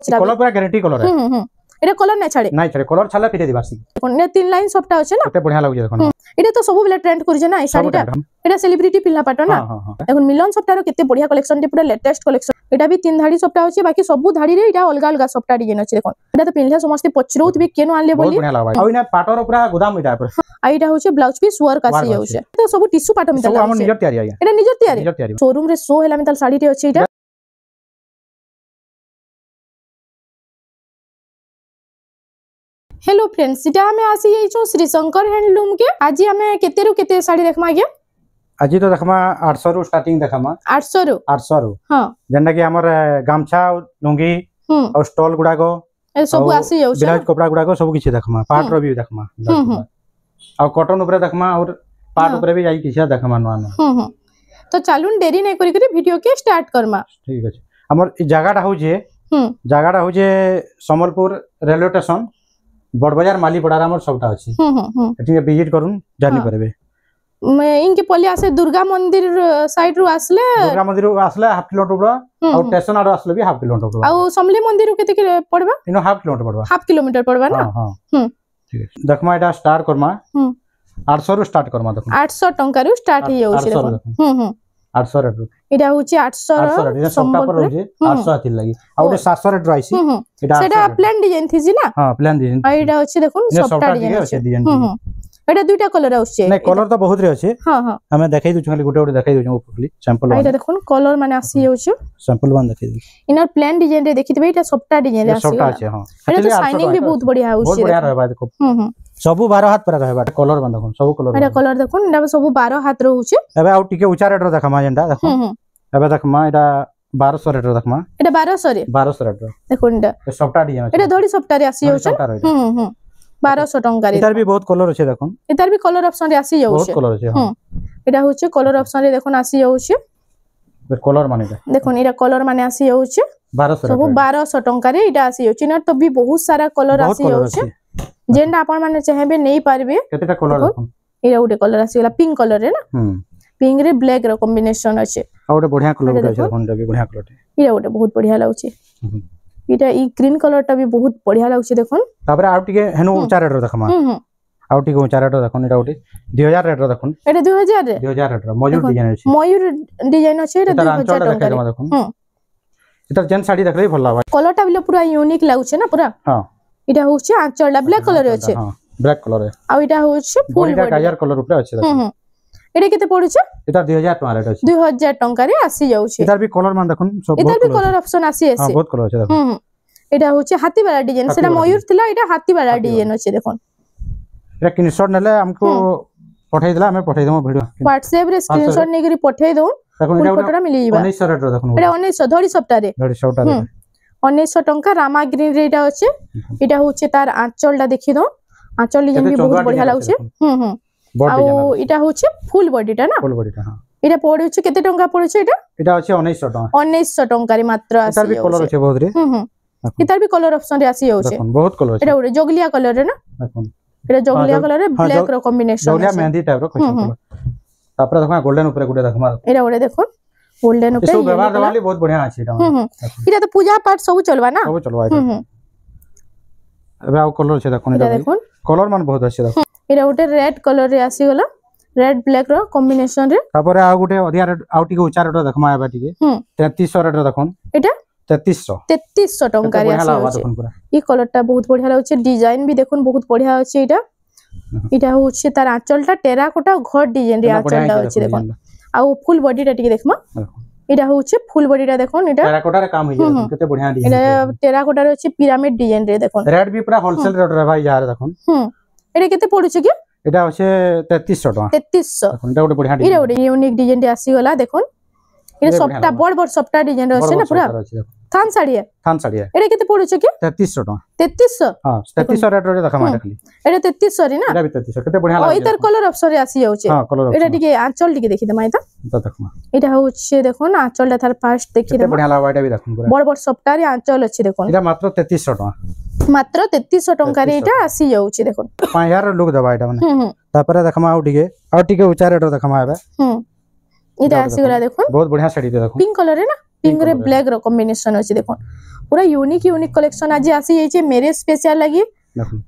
Colour पूरा guarantee colour है एटा colour नै छाड़े कलर छाला फिटे दिबासी कोन तीन लाइन सबटा अछि ना केते बढ़िया लागै देखन एटा तो सब बेले ट्रेंड करि जे ना ए साड़ीटा एटा सेलिब्रिटी पिल्ला पाटो ना देखन मिलन सबटारो केते बढ़िया कलेक्शन टे पूरा लेटेस्ट कलेक्शन एटा भी तीन धाड़ी सबटा अछि बाकी सब धाड़ी रे एटा अलग अलग सबटा डिजाइन अछि देखन एटा तो पिनले समस्त पचरौत भी केनो आनले बोली बढ़िया लागै आ इना पाटोर पूरा गोदाम इटा पर आ एटा होचे ब्लाउज पीस वर्क आसी जाउछे तो सब टिश्यू पाटो मिता सब हम निजर तैयारी आया एटा निजर तैयारी शोरूम रे सो हेला मिताल साड़ी टे अछि एटा हेलो फ्रेंड्स इटा हमें आसी जाइछो श्री शंकर हैंडलूम के आज हमें केते रु केते साड़ी देखमा गया आज तो देखमा 800 रु स्टार्टिंग देखमा 800 रु हां जंडा कि हमर गामछा लुंगी और स्टॉल गुडा को ए सब आसी जाउछ ब्लाउज कपड़ा गुडा को सब किछि देखमा पाट रो भी देखमा और कॉटन ऊपर देखमा और पाट ऊपर भी जाई किछि देखमा नवा तो चालून देरी नै करी करी वीडियो के स्टार्ट करमा ठीक अछि हमर ई जगहटा होजे संबलपुर रेलवे स्टेशन बड़ बाजार माली पड़ार हमर सबटा अछि एठी विजिट करूं जानि परबे मैं इनके पल्ले आसे दुर्गा मंदिर साइड रु आसले हाफ किलोमीटर और स्टेशन आरो आसले भी हाफ किलोमीटर आ समली मंदिर केते के पड़बा इनो हाफ किलोमीटर पड़बा ना हां ठीक है देखमा एटा स्टार्ट करमा 800 रु स्टार्ट करमा देखो 800 टंका रु स्टार्ट हे होछि देखो 800 रेट एटा होछि 800 रे सबटा पर होछि 800 आथिल लागि आ ओटे 700 रेट राइसी एटा सेटा प्लेन डिजाइन थी ना हां प्लेन डिजाइन आ एटा होछि देखो सबटा डिजाइन एटा दुईटा कलर आउछि नै कलर तो बहुत रे अछि हां हां हमें देखाइ दु खाली गुटे गुटे देखाइ दु ऊपरली सैंपल एटा देखो कलर माने आसी जाउछि सैंपल वन देखाइ दु इनर प्लेन डिजाइन रे देखितबे एटा सबटा डिजाइन आसी सबटा अछि हां एटा शाइनिंग भी बहुत बढ़िया आउछि बहुत बढ़िया रहबा देखो सब 12 हाथ पर रहबा कलर बन देखो सब कलर एटा कलर देखो एटा सब 12 हाथ रहउछि एबे आ टिके ऊंचा रेट रो देखमा जेंडा देखो एबे देखमा एटा 1200 रेट रो देखमा एटा 1200 रे देखो एटा सबटा डिजाइन एटा धड़ी सबटा रे आसी जाउछि 1200 टंका रे इधर भी बहुत कलर अछि देखो इधर भी कलर ऑप्शन रे आसी जाउछि बहुत कलर अछि हां एटा होछि कलर ऑप्शन रे देखो आसी जाउछि कलर माने देखो एटा कलर माने आसी जाउछि 1200 सब 1200 टंका रे एटा आसी जाउछि न तो भी बहुत सारा कलर आसी जाउछि जेंडा आपण माने चाहेबे नै पारबे केतेटा कलर देखो एटा उटे कलर आसी गला पिंक कलर रे ना पिंक रे ब्लैक रो कॉम्बिनेशन अछि आ उटे बढ़िया कलर अछि देखो भी बढ़िया कलर एटा उटे बहुत बढ़िया लाउछि इटा ई ग्रीन कलर टा भी बहुत बढ़िया लाउछि देखन तापर आ टिके हेनु ऊंचा रेट रो देखमा आ टिके ऊंचा रेट रो देखन एटा उटे 2000 रेट रो देखन एटा 2000 रे 2000 रेट रो मयूर डिजाइन अछि मयूर डिजाइन अछि एटा 2000 टका रे देखन एटा जेन साड़ी देखले भल लावा कलर टा भी पूरा यूनिक लाउछि ना पूरा हां एटा होछि आंचलडा ब्लैक कलर अछि हां ब्लैक कलर है आ एटा होछि फुल काजर कलर ऊपर अछि देखन एटा केते पड़ुछि एटा 2000 टका रेट अछि 2000 टका रे आसी जाउछि इधर भी कलर मान देखन सब इधर भी कलर ऑप्शन आसी हां बहुत कलर अछि देखन एटा होछि हाथी वाला डिजाइन सेटा मयूर थिला एटा हाथी वाला डिजाइन अछि देखन एटा स्क्रीनशॉट नेले हमको पठाई दिला हमें पठाई देमो वीडियो WhatsApp रे स्क्रीनशॉट नै करी पठाई दउ देखन एटा फोटोटा मिली जिबा 1900 रेट रो देखन एटा 1900 धड़ी सबटा रे 1900 टंका रामा ग्रीन रे एटा अछि एटा होछि तार आंचलडा देखि दउ आंचल डिजाइन भी बहुत बढ़िया लाउछि आ एटा होछि फुल बॉडीटा ना फुल बॉडीटा हां एटा पड़ुछि केते टंका पड़ुछि एटा अछि 1900 टंका 1900 टंका रे मात्र आसी एटा भी कलर अछि बहुत रे इधर भी कलर ऑप्शन रे आसी जाउछि देखन बहुत कलर अछि एटा उरे जोगलिया कलर रे ना देखन एटा जोगलिया कलर रे ब्लैक रो कॉम्बिनेशन जोगलिया मेहंदी टाइप रो कलर तापर देखमा गोल्डन ऊपर गुडे देखमा एटा उरे देखो गोल्डन ऊपर सब व्यवहार देवाली बहुत बढ़िया अछि एटा तो पूजा पाठ सब चलबा ना सब चलबा एबे आ कलर छै देखन देखो कलर मान बहुत अछि देखो एटा उटे रेड कलर रे आसी गला रेड ब्लैक रो कॉम्बिनेशन रे तापर आ गुटे अधिया रेड आउटी के उच्चा रेट देखमा आबा टिके 3300 रेट देखन एटा 3300 टंका रे आसी ई कलर टा बहुत बढ़िया लाउछ डिजाइन भी देखन बहुत बढ़िया अछि एटा होछि तार आंचलटा टेराकोटा घर डिजाइन रे आंचलटा अछि देखन आ फुल बॉडीटा टिके देखमा एटा होछि फुल बॉडीटा देखन एटा टेराकोटा रे काम होय छै केते बढ़िया डिजाइन एटा टेराकोटा रे अछि पिरामिड डिजाइन रे देखन रेड भी पूरा होलसेल रेट रे भाई यार देखन एटा केते पड़ुछि कि एटा होছে 3300 टका 3300 देखन एटा गुटे बढ़िया डिजाइन एटा गुटे यूनिक डिजाइन रे आसी गला देखन ए सबटा बड़ बड़ सबटा डिजाइन रे अछि ना पूरा थान साड़ी है एटा केते पड़ुछि कि 3300 टका 3300 हां 3300 रेट रे देखा माटा खाली एटा 3300 रे ना एटा भी 3300 केते बढ़िया लागे इधर कलर ऑप्शन रे आसी जाउछे हां कलर एटा टिके आंचल टिके देखि दमा एटा देखमा एटा होछे देखो ना आंचल ला थार फास्ट देखि दमा बढ़िया लागे एटा भी देखन पूरा बड़ बड़ सबटा रे आंचल अछि देखो एटा मात्र 3300 टका मात्र 3300 टंका रे एटा आसी जाउछे देखो 5000 लोग दबा एटा माने तापर देखमा आ टिके ऊंचा रेट देखमा आबे इटा आसी गला देखो बहुत बढ़िया साड़ी दे देखो पिंक कलर है ना पिंक रे ब्लैक रो कॉम्बिनेशन अछि देखो पूरा यूनिक कलेक्शन आज आसी जाय छै मेरे स्पेशल लागि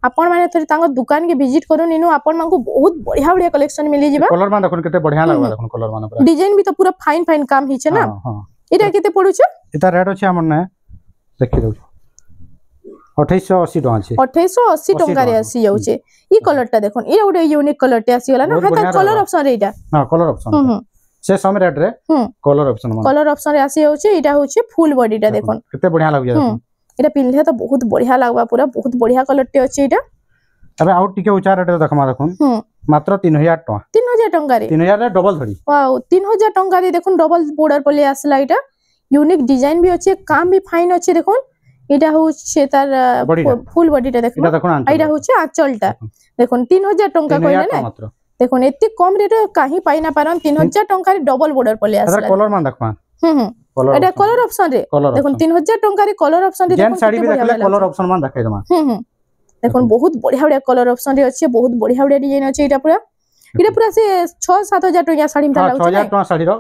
आपण माने थोड़ी तांग दुकान के विजिट करू इनु आपण मानकु बहुत बढ़िया कलेक्शन मिली जिबा कलर मान देखो केते बढ़िया लागबा देखो कलर मान पूरा डिजाइन भी तो पूरा फाइन काम हि छै ना हां इटा केते पडु छै इटा रेट अछि हमन ने देखि दउ 2880 टका छै 2880 टका रे आसी जाउ छै ई कलर टा देखो ई ओडे यूनिक कलर टे आसी गला ना हा कलर ऑप्शन रे इटा हां कलर ऑप्शन से सम रेट रे कलर ऑप्शन रे आसी जाउ छै इटा हो छै फुल बॉडी टा देखो केते बढ़िया लागै देखो इटा पिनले तो बहुत बढ़िया लागबा पूरा बहुत बढ़िया कलर टे अछि इटा अबे आउट टिके ऊंचा रेट देखमा देखुन मात्र 3000 टका 3000 टका रे 3000 रे डबल धड़ी वाओ 3000 टका रे देखुन डबल बॉर्डर पले आसला इटा यूनिक डिजाइन भी अछि काम भी फाइन अछि देखुन इटा हो छे तार फुल बॉडी टा देखो इटा हो छे आंचलटा देखुन 3000 टका कहले ना देखुन एते कम रेट काहे पाई ना पारन 3000 टका रे डबल बॉर्डर पले आसला कलर मान देखमा एटा कलर ऑप्शन रे देखुन 3000 टका रे कलर ऑप्शन रे जेन साड़ी भी देखले कलर ऑप्शन मान देखाइ दमा देखुन बहुत बढ़िया कलर ऑप्शन रे अछि बहुत बढ़िया डिजाइन अछि इटा पूरा से 6-7000 टका साड़ी में लागु 6000 टका साड़ी रो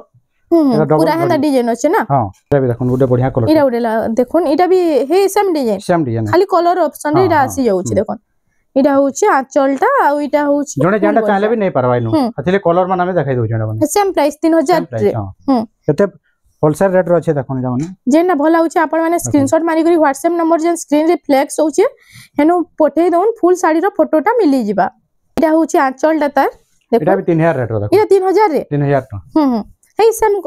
पूरा हेना डिजाइन अछि ना हां एटा भी देखुन गुडे बढ़िया कलर इटा उडेला देखुन इटा भी हे सेम डिजाइन खाली कलर ऑप्शन रे इटा आसी जाउ छी देखुन इटा होछि आंचलटा आ इटा होछि जने जेंटा चाहले भी नै परवाइ नु अथिले कलर मान हमें देखाइ दउ जेंटा माने सेम प्राइस 3000 रे केते होलसेल रेट रो अछि देखुन जा माने जेना भला होछि आपण माने स्क्रीनशॉट मारी करी WhatsApp नंबर जेन स्क्रीन रे फ्लैक्स होछि हेनु पठेइ दउन फुल साड़ी रो फोटोटा मिली जिबा इटा होछि आंचलटा तार देखो इटा भी 3000 रेट रो देखो इटा 3000 रे 3000 टका हे सेम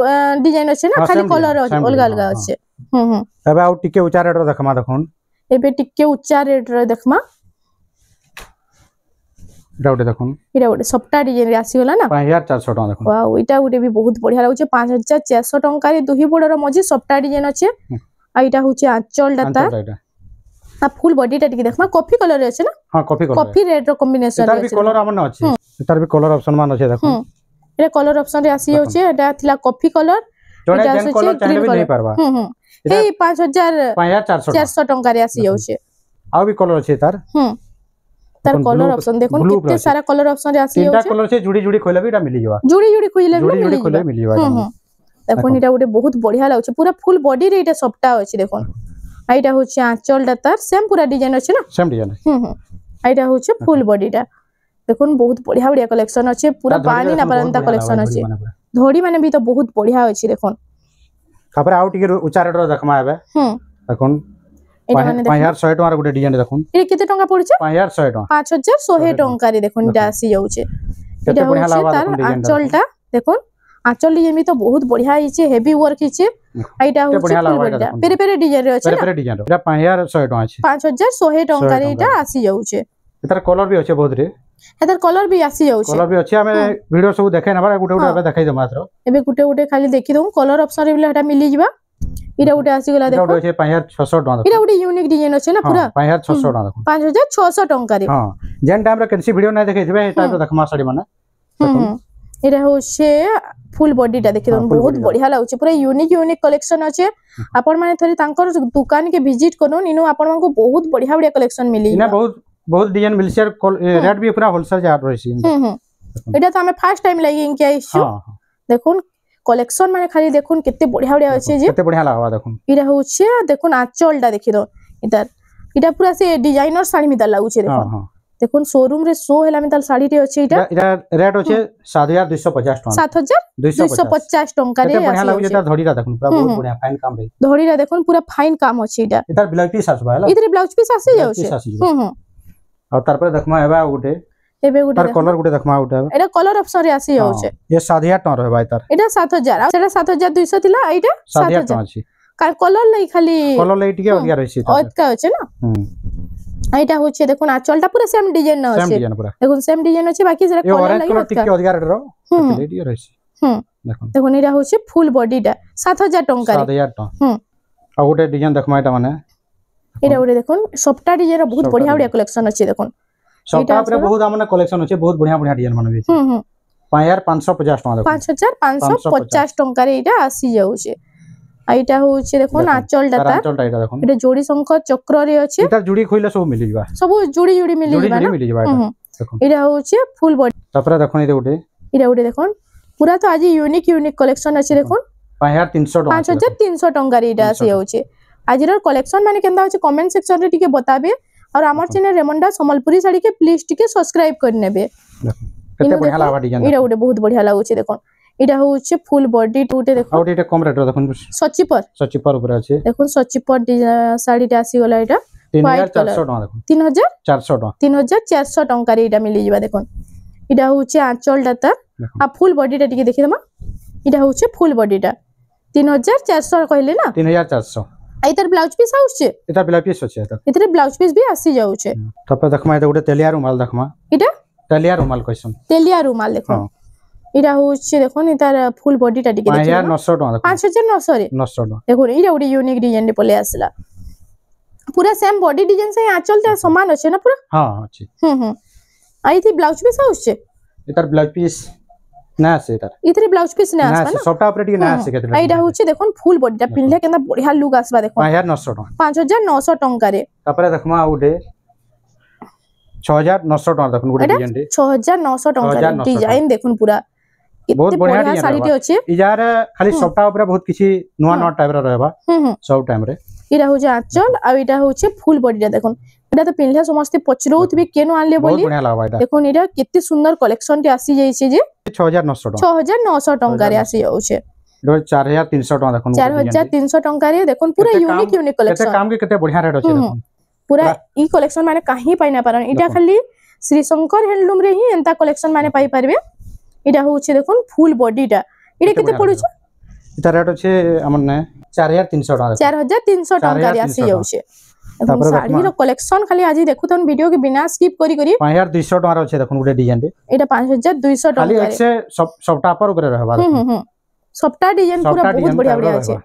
डिजाइन अछि ना खाली कलर अलग अलग अछि एबे आउ टिके ऊंचा रेट रो देखमा देखुन एबे टिके ऊंचा रेट रो देखमा इटा देखुन इटा सबटा डिजाइन रे आसी गला ना 5400 टका देखुन वाओ इटा भी बहुत बढ़िया लागु छै 5400 टका रे दुही बॉर्डर मझी सबटा डिजाइन अछि आ इटा होछि आंचल डाटा आ फुल बॉडी टा टिके देखमा कॉफी कलर रे अछि ना हां कॉफी रेड रो कॉम्बिनेशन रे अछि कलर हमन अछि एतार भी कलर ऑप्शन मान अछि देखो इटा कलर ऑप्शन रे आसी होछि एटा थिला कॉफी कलर इटा जेन कलर चाहे भी नै परबा हे 5400 टका रे आसी होछि आ भी कलर अछि तार तार कलर ऑप्शन देखो कितने सारा कलर ऑप्शन रे आसी होछि तीनटा कलर से जुड़ी जुड़ी खोले भी एटा मिली जवा जुड़ी खोले भी मिली जवा देखो इटा उडे बहुत बढ़िया लागु छै पूरा फुल बॉडी रे इटा सबटा अछि देखो आइटा होछि आंचल डाटा सेम पूरा डिजाइन अछि ना सेम डिजाइन आइटा होछि फुल बॉडी टा देखुन बहुत बढ़िया कलेक्शन अछि पूरा पानी ना परंता कलेक्शन अछि धोड़ी माने भी तो बहुत बढ़िया अछि देखुन खबर आउ टिके ऊंचा रेट रो देखमा हेबे देखुन 5100 टका गुटे डिजाइन देखुन ए केते टका पड़छ 5100 टका 5100 टका रे देखुन इटा आसी जाउ छै केते बढ़िया लागबा देखुन आंचलटा देखुन आंचल डिजाइन भी तो बहुत बढ़िया हिचे हेवी वर्क हिचे आइटा हो छै पेरे पेरे डिजाइन रे अछि पेरे डिजाइन रे 5100 टका अछि 5100 टका रे इटा आसी जाउ छै एतर कलर भी अछि बहुत रे एतर कलर भी आसी जाउ छै कलर भी अछि हमें वीडियो सब देखे नबा गुटे गुटे एबे देखाइ दे मात्र एबे गुटे गुटे खाली देखि दउ कलर ऑप्शन रे बिला हटा मिली जिबा इटा गुटे आसी गला देखो इटा 5600 टका इटा गुटे यूनिक डिजाइन अछि ना पूरा 5600 टका देखो 5600 टका रे हां जेन टाइम रे कैंसी वीडियो नै देखै थिबे एटा तो देखमा साड़ी माने इटा हो छे फुल बॉडी टा देखि दन बहुत बढ़िया लागु छै पूरा यूनिक कलेक्शन अछि आपण माने थरी तांकर दुकान के विजिट करून इनो आपण मानको बहुत बढ़िया कलेक्शन मिली इना बहुत डिजाइन मिल छै रेट भी पूरा होलसेल जा रहै छै इटा तो हमें फर्स्ट टाइम लगी इनके इश्यू देखुन कलेक्शन माने खाली देखुन केते बढ़िया अछि जे केते बढ़िया लागबा देखुन इटा हो छे देखुन आंचलटा देखि दो इटा पूरा से डिजाइनर साड़ी मिता लागु छै देखुन देखुन शोरूम रे शो हैला मिताल साड़ी रे अछि इटा रेट अछि 7250 टका 7250 टका रे बढ़िया लागु जेता धड़ीरा देखुन पूरा बहुत बढ़िया फाइन काम रे धड़ीरा देखुन पूरा फाइन काम अछि इटा इधर ब्लाउज पीस आसबा हैला इधर ब्लाउज पीस आसी जाउ छै और तार पर देखमा हेबा गुटे एबे गुटे तार कलर गुटे देखमा गुटे एटा कलर ऑप्शन रे आसी जाउ छै ये 7000 टका रहबा तार एटा 7000 सेटा 7200 थिला एटा 7000 टका अछि कार कलर लई खाली कलर लई टिके अधिया रहै छै ओतका अछि ना एटा होचे देखुन आंचलटा पूरा सेम डिजाइन न अछि देखुन सेम डिजाइन अछि बाकी जरा कलर लई कलर टिके अधिया रे रो लेडी रहै छै देखुन एटा होचे फुल बॉडीटा 7000 टका रे 7000 टका आ गुटे डिजाइन देखमा एटा माने एटा गुटे देखुन सबटा डिजाइन बहुत बढ़िया कलेक्शन अछि देखुन सबटा पर बहुत हमने कलेक्शन अछि बहुत बढ़िया डिजाइन माने छै 5550 टका देखुन 5550 टका रे एटा आसी जाउ छै आइटा होचे देखुन आंचल डाटा एटा देखुन एटा जोड़ी शंख चक्र रे अछि एटा जुड़ी खोइले सब मिली जबा सब जुड़ी मिली जबा देखुन एटा होचे फुल बॉडी तापर देखुन एटा गुटे देखुन पूरा तो आज यूनिक यूनिक कलेक्शन अछि देखो 5300 टंका रे इटा आसी जाउचे आज रो कलेक्शन माने केंदा होचे कमेंट सेक्शन रे टिके बताबे और हमर चैनल रेमंडा संबलपुरी साड़ी के प्लीज टिके सब्सक्राइब कर नेबे केते बढ़िया लागबा डिजाइन इटा उडे बहुत बढ़िया लागुचे देखो इटा होचे फुल बॉडी टूटे देखो और इटा कम रेट रो देखो सचिपर ऊपर अछि देखो सचिपर साड़ी टा आसी गला इटा 3400 टका देखो 3400 टंका रे इटा मिली जिबा देखो इटा होचे आंचल डाता आ फुल बॉडी टा टिके देखिदमा इटा होचे फुल बॉडी टा 3400 कहले ना 3400 एतर ब्लाउज पीस आउचे एता ब्लाउज पीस अछि एतर ब्लाउज पीस भी आसी जाउचे तब देखमा एता गुटे तेलिया रुमाल देखमा इटा तेलिया रुमाल कहसन तेलिया रुमाल देखो इटा होचे देखो इतार फुल बॉडी टा टिके देखिदमा 5900 टका 5900 रे 900 टका देखो इटा गुटे यूनिक डिजाइन रे पले आसला पूरा सेम बॉडी डिजाइन से आंचल ता समान अछि ना पूरा हां अछि आई थी ब्लाउज पीस आउचे एतर ब्लाउज पीस ना से एतर इतरे ब्लाउज पीस ना आसबा ना सबटा ऑपरेटिव ना से केते आइडा होची देखोन फुल बॉडीटा पिनले केना बढ़िया लुक आसबा देखो 5900 टका 5900 टंका रे तापरे देखमा उडे 6900 टका देखोन गुटे डिजाइन रे 6900 टंका रे डिजाइन देखोन पूरा बहुत बढ़िया साड़ी टे अछि इजार खाली सबटा ऊपर बहुत किछि नुवा नुवा टाइप रो रहबा सब टाइम रे इरा हो जे आंचल आ इटा होचे फुल बॉडीटा देखोन इटा तो पिनले समस्त पचरौतबे केनो आनले बोली बढ़िया लागबा इटा देखोन इरा केते सुंदर कलेक्शन टे आसी जाई छै जे 6900 टंका रे आसी जाउछे 4300 टका देखोन 4300 टंका रे देखोन पूरा यूनिक यूनिक कलेक्शन केते काम के केते बढ़िया रेट अछि देखोन पूरा ई कलेक्शन माने काहे पाइना पारन इटा खाली श्री शंकर हैंडलूम रे ही एंता कलेक्शन माने पाई परबे इटा होचे देखोन फुल बॉडीटा इटा केते पडुछ इटा रेट अछि हमर ने 4300 टका 4300 टका रे आसी जाउछे देखोन साड़ी रो कलेक्शन खाली आज देखुतन वीडियो के बिना स्किप करी करी 5200 टका रो छै देखोन गुटे डिजाइन रे एटा 5200 टका खाली एक से सबटा पर ऊपर रहबा सबटा डिजाइन पूरा बहुत बढ़िया बढ़िया अछि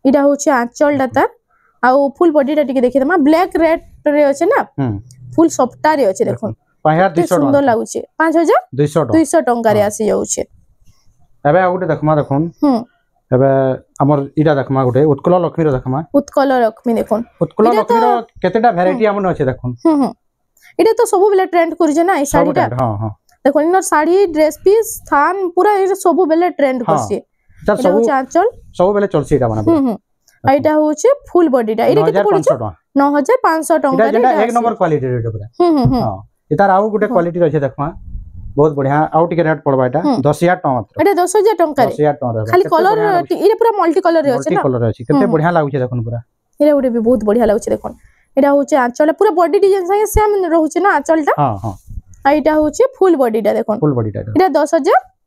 इटा होचे आंचल डाता आ फुल बॉडीटा टिके देखि दमा ब्लैक रेड रे अछि ना फुल सबटा रे अछि देखोन 5200 सुंदर लागुचे 5200 टका रे आसी जाउछे एबे गुटे देखमा देखोन एबे हमर इडा देखमा गुटे उत्कल लक्ष्मी रो देखमा उत्कल लक्ष्मी देखोन उत्कल लक्ष्मी रो केतेटा वैरायटी हमन अछि देखोन इडा तो सब बेले ट्रेंड करि जे ना ई साड़ीटा हां हां देखोन इनर साड़ी ड्रेस पीस थान पूरा ए सब बेले ट्रेंड करसी सब आंचल सब बेले चलसी इडा माने आइटा होचे फुल बॉडीटा इडा केते पड़छ 9500 टका रे एक नंबर क्वालिटी रेट पूरा हां इतार आउ गुटे क्वालिटी रहै देखमा बहुत बढ़िया आउ टिके रेट पड़बा एटा 10000 टका मात्र एटा 10000 टका रे 10000 टका रे खाली कलर इरे पूरा मल्टी कलर रे अछि ना मल्टी कलर अछि केते बढ़िया लागु छै देखन पूरा इरे उडे भी बहुत बढ़िया लागु छै देखन एटा होचे आंचल पूरा बॉडी डिजाइन संगे सेम रहउ छै ना आंचलटा हां हां आइटा होचे फुल बॉडीटा देखन फुल बॉडीटा एटा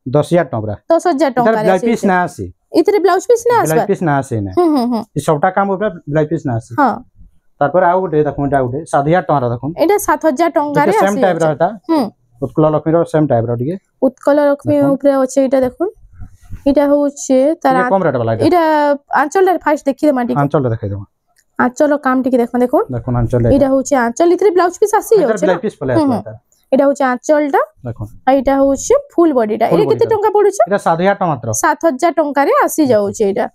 10000 टका पूरा 10000 टका रे ब्लाउज पीस ना आसी इतरे ब्लाउज पीस ना आसी ब्लाउज पीस ना आसी ना ई सबटा काम ऊपर ब्लाउज पीस ना आसी हां तारपर आउ गुटे देखन एटा गुटे 7000 टका रे देखन एटा 7000 टका रे सेम टाइप रहता उत्कल लक्ष्मी रो सेम टाइप रो टिके उत्कल लक्ष्मी ऊपर अछि एटा देखन एटा होचे तार कम रेट वाला एटा आंचल रे फास्ट देखि दे माटी आंचल देखै दो आंचल काम टिके देखन आंचल एटा होचे आंचल इतरे ब्लाउज पीस आसी जाउछे ब्लाउज पीस पले आसता एटा होचे आंचलटा देखन आ एटा होचे फुल बॉडीटा ए केते टंका पडुछ एटा 7000 टका मात्र 7000 टंका रे आसी जाउछे एटा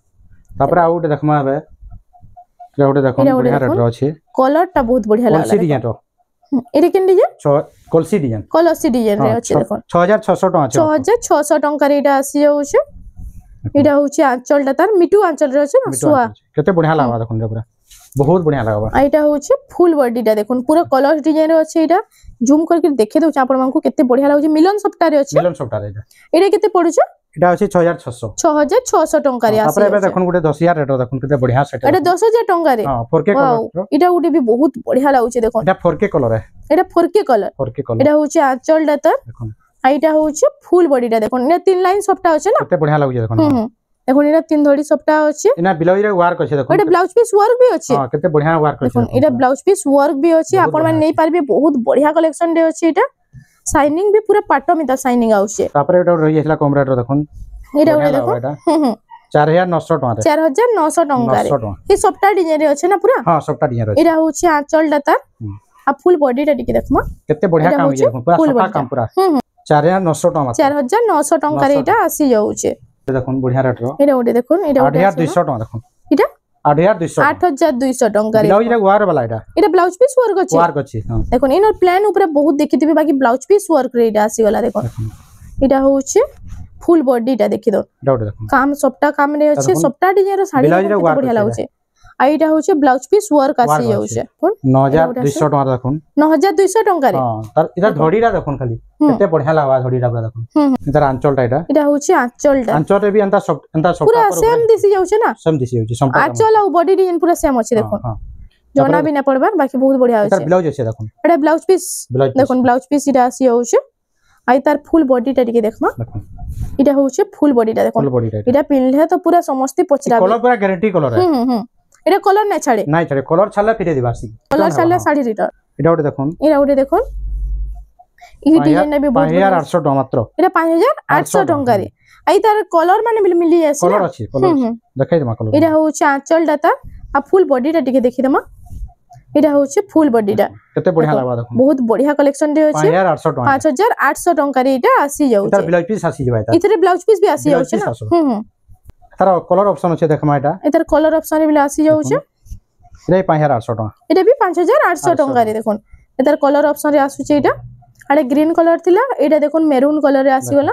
तापर आउ गुटे देखमा बे एटा गुटे देखन बढ़िया रेट रो अछि कलरटा बहुत बढ़िया लागला कोलसी डिजाइन रो एरे केन डिजाइन कोलसी डिजाइन रे अछि देखन 6600 टका अछि 6600 टंका रे एटा आसी जाउछे एटा होचे आंचलटा तार मिटू आंचल रे अछि ना सुआ केते बढ़िया लागबा देखन रे पूरा बहुत बढ़िया लागबा एटा होचे फुल बॉडीटा देखन पूरा कलर डिजाइन रे अछि एटा जूम करके देखे दउ आपण मानकू केते बढ़िया लागु मिलन सप्ताह रे अछि मिलन सप्ताह रे एटा केते पडुछ एटा अछि 6600 टंका रे आसी तापर एबे देखन गुटे 10000 रेट देखन केते बढ़िया सेट एटा 10000 टंका रे हां 4K कलर एटा गुटे भी बहुत बढ़िया लागु छै देखन एटा 4K कलर है एटा 4K कलर एटा होचे आंचल डाता देखन आइटा होचे फुल बॉडीटा देखन ने तीन लाइन सप्ताह अछि ना केते बढ़िया लागु छै देखन देखन एटा तीन धड़ी सप्ताह अछि एना ब्लाउज रे वर्क अछि देखन एटा ब्लाउज पीस वर्क भी अछि हां केते बढ़िया वर्क अछि देखन एटा ब्लाउज पीस वर्क भी अछि आपण माने नै पारबे बहुत बढ़िया कलेक्शन रे अछि एटा शाइनिंग भी पूरा पाटो मिता शाइनिंग आउछे तापर एटा रहि आछला कम रेट रो देखन एटा ओडे देखन 4900 टका 4900 टका रे ई सप्ताह डिजाइन रे अछि ना पूरा हां सप्ताह डिजाइन रे एटा होछि आंचल डाता आ फुल बॉडीटा टिके देखमा केते बढ़िया काम होय पूरा सफा काम पूरा 4900 टका 4900 टका रे एटा आसी जाउछे देखन बढ़िया रेट रो एटा ओडे देखन एटा 8200 टका देखन एटा 8200 टका रे ब्लाउज रे वार वाला एटा ब्लाउज पीस वर्क अछि हां देखन इनर प्लान ऊपर बहुत देखिथिबे बाकी ब्लाउज पीस वर्क रे एटा आसी गला देखन एटा होउछे फुल बॉडीटा देखि दो डाउट देखो काम सबटा काम रे अछि सबटा डिजाइन रो साड़ी बढ़िया लागुचे आ इटा होचे ब्लाउज पीस वर्क आसी जाउचे 9200 टका देखुन 9200 टका रे हां तर इधर धड़ीरा देखुन खाली केते बढ़िया लागबा धड़ीरा पूरा देखुन इधर आंचलटा इटा होचे आंचल रे भी अंता सब पूरा सेम दिसी जाउचे ना सेम दिसी जाउचे संपर्क आंचल आ बॉडी डिजाइन पूरा सेम अछि देखुन जोना भी ना पड़बार बाकी बहुत बढ़िया होचे इधर ब्लाउज अछि देखुन एटा ब्लाउज पीस देखुन ब्लाउज पीस इटा आसी जाउचे आई तार फुल बॉडीटा टिके देखमा इटा होचे फुल बॉडीटा देखुन इटा पिनले तो पूरा समस्त पचरा कलर पूरा गारंटी कलर है एटा कलर नै छाड़े कलर छाले फिरे दिबा सी कलर छाले साड़ी रिटर्न एटा ओटे देखुन ई डिजाइन ने भी बहुत 5800 टका मात्र एटा 5800 टका रे आई तार कलर माने मिली जाय कलर अछि कलर देखाइ दमा कलर एटा होचे आंचल डाटा आ फुल बॉडीटा टिके देखि दमा एटा होचे फुल बॉडीटा केते बढ़िया लागबा देखुन बहुत बढ़िया कलेक्शन रे होचे 5800 टका 5800 टका रे एटा आसी जाउचे इधर ब्लाउज पीस आसी जबा इधर ब्लाउज पीस भी आसी जाउचे ना तार कलर ऑप्शन अछि देखमा एटा इधर कलर ऑप्शन भी आसी जाउचे रे 5800 टका एटा भी 5800 टका रे देखुन इधर कलर ऑप्शन रे आसुचे एटा आडे ग्रीन कलर थिला एटा देखुन मेरून कलर रे आसी गला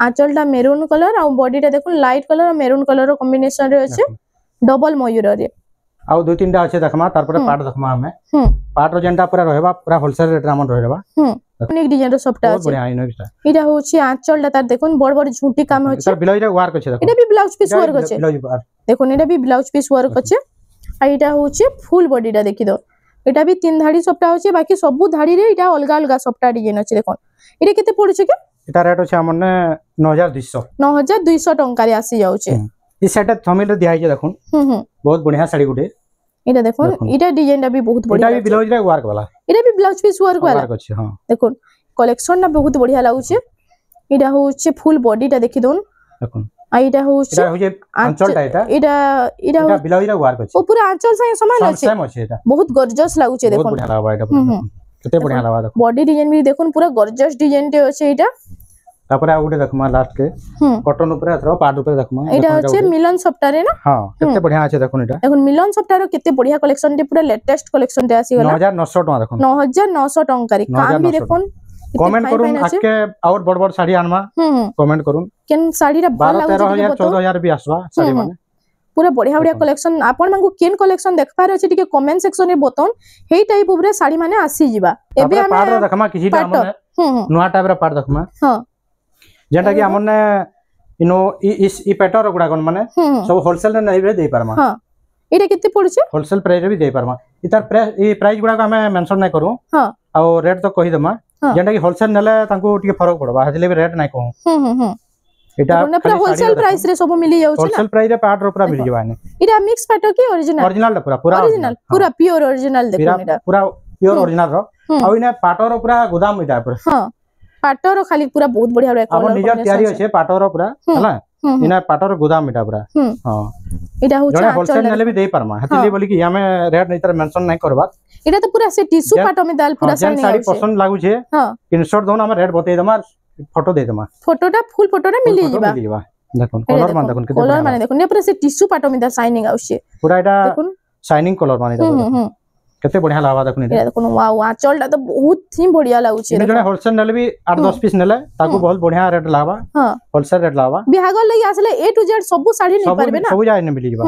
आंचलटा मेरून कलर आ बॉडीटा देखुन लाइट कलर और मेरून कलर रो कॉम्बिनेशन रे अछि डबल मयूर रे आ दो तीनटा अछि देखमा तार पर पार्ट देखमा हमें पार्ट रो जेंटा पूरा रहबा पूरा होलसेल रेट रामन रहबा अनेक डिजाइन रो सबटा अछि बढ़िया इनोटा एटा होछि आंचलटा तार देखुन बड़ बड़ झुंटी काम अछि सर ब्लाउज रे वर्क अछि देखो एटा भी ब्लाउज पीस वर्क अछि देखुन एटा भी ब्लाउज पीस वर्क अछि आ एटा होछि फुल बॉडीटा देखि दो एटा भी तीन धाड़ी सबटा होछि बाकी सब धाड़ी रे एटा अलगा अलगा सबटा डिजाइन अछि देखो एटा केते पड़ुछि के एटा रेट अछि हमने 9200 टका रे आसी जाउछि ई सेट थमिल रे दियाइ छै देखुन बहुत बढ़िया साड़ी गुटे एटा देखुन एटा डिजाइनटा भी बहुत बढ़िया एटा भी ब्लाउज रे वर्क वाला एटा भी ब्लाउज पीस वर्क वाला अछि हां देखुन कलेक्शन ना बहुत बढ़िया लागुछि एटा होछि फुल बॉडीटा देखि दोन देखुन आ एटा होछि आंचलटा एटा ब्लाउज रे वर्क अछि ओ पूरा आंचल संगे समान अछि सेम अछि एटा बहुत गॉर्जियस लागुछि देखुन बहुत बढ़िया लागबा एटा केते बढ़िया लागबा देखुन बॉडी डिजाइन भी देखुन पूरा गॉर्जियस डिजाइन टे अछि एटा तापर आ गुटे देखमा लास्ट के कॉटन ऊपर अथवा पार्ट ऊपर देखमा एटा अछि मिलन सफ्टा रे ना हां केते बढ़िया अछि देखुन एटा देखुन मिलन सफ्टा रो केते बढ़िया कलेक्शन टे पूरा लेटेस्ट कलेक्शन टे आसी गला 9900 टका देखुन 9900 टका रे काम भी देखुन कमेंट करून आके और बड़ बड़ साड़ी आनमा कमेंट करून केन साड़ी रा भल लागु 13000 14000 भी आसवा साड़ी माने पूरा बढ़िया बढ़िया कलेक्शन आपण मांगु केन कलेक्शन देखबार अछि टिके कमेंट सेक्शन रे बतन हेई टाइप ऊपर साड़ी माने आसी जिबा एबे हम पार्ट देखमा किछि हमने नुवा टाइप रा पार्ट देखमा हां जेटा कि हमने इनो ई पैटर्न गुडा कोन माने सब होलसेल रे नै दे पारमा हां एटा केते पड़ुछे होलसेल प्राइस रे भी दे पारमा इतर प्राइस गुडा को हमें मेंशन नै करू हां आ रेट तो कहि दमा जेटा कि होलसेल नले तांको टिके फरक पड़बा हजले भी रेट नै कहू एटा पूरा होलसेल प्राइस रे सब मिली जाउ छै ना होलसेल प्राइस रे पार्ट रो पूरा मिल जबा ने एटा मिक्स पैटर्न की ओरिजिनल पूरा ओरिजिनल पूरा प्योर ओरिजिनल देखो एटा पूरा प्योर ओरिजिनल रो आ इने पाटो रो पूरा गोदाम इटा पूरा हां पाटो रो खाली पूरा बहुत बढ़िया रे कलर अपन निजर तयारी अछि पाटो रो पूरा हला इना पाटो रो गोदाम इटा पूरा हां एटा हो छै होलसेल नले भी दे परमा हतिली बोली कि हमें रेट नै तर मेंशन नै करबा एटा तो पूरा से टिश्यू पाटो में दाल पूरा साड़ी साड़ी पसंद लागु छै हां स्क्रीनशॉट दोन हम रेट बतै दमा फोटो दे दमा फोटोटा फुल फोटोटा मिली जिबा देखुन कलर मान देखुन केते कलर माने देखुन ने पूरा से टिश्यू पाटो में दा शाइनिंग आउछे पूरा एटा शाइनिंग कलर माने देखुन केते बढ़िया लागबा देखुन एटा देखुन वाओ आंचलटा तो बहुत ही बढ़िया लागुछे जने होलसेल नले भी 8-10 पीस नले ताको बहुत बढ़िया रेट लागबा हां होलसेल रेट लागबा बिहागल लगी आसले ए टू जेड सब साड़ी नै परबे ना सब जाय नै मिली जिबा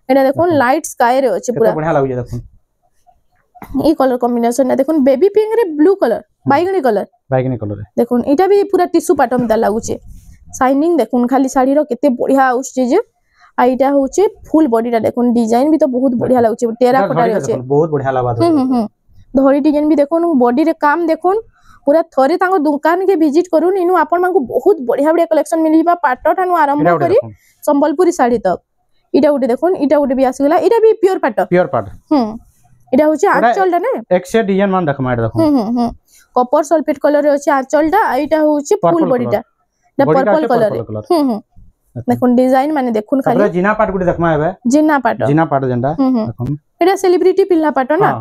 एटा देखुन लाइट स्काई रे अछि पूरा केते बढ़िया लागु जे देखुन ई कलर कॉम्बिनेशन ना देखुन बेबी पिंक रे ब्लू कलर बैगनी कलर देखुन एटा भी पूरा टिश्यू पाटो में दा लागुछे शाइनिंग देखुन खाली साड़ी रो केते बढ़िया आउछे जे आ इटा होचे फुल बॉडीटा देखुन डिजाइन भी तो बहुत बढ़िया लागुचे टेरा कोटा रे अछि बहुत बढ़िया लागबा धड़ी डिजाइन भी देखुन बॉडी रे काम देखुन पूरा थरे तांको दुकान के विजिट करून इनु आपण मांको बहुत बढ़िया बढ़िया कलेक्शन मिलिबा पाटो ठानु आरंभ करी संबलपुरी साड़ी तक इटा उडे देखुन इटा उडे भी आसीगला इटा भी प्योर पाटो इटा होचे आंचलटा ने एक से डिजाइन मान देखमा इटा देखुन कॉपर सल्फेट कलर रे अछि आंचलटा इटा होचे फुल बॉडीटा पर्पल कलर देखुन डिजाइन माने देखुन खाली जिना पाट गुटे देखमा हेबे जिना पाट जेंडा देखुन एटा सेलिब्रिटी पिल्ला पाट ना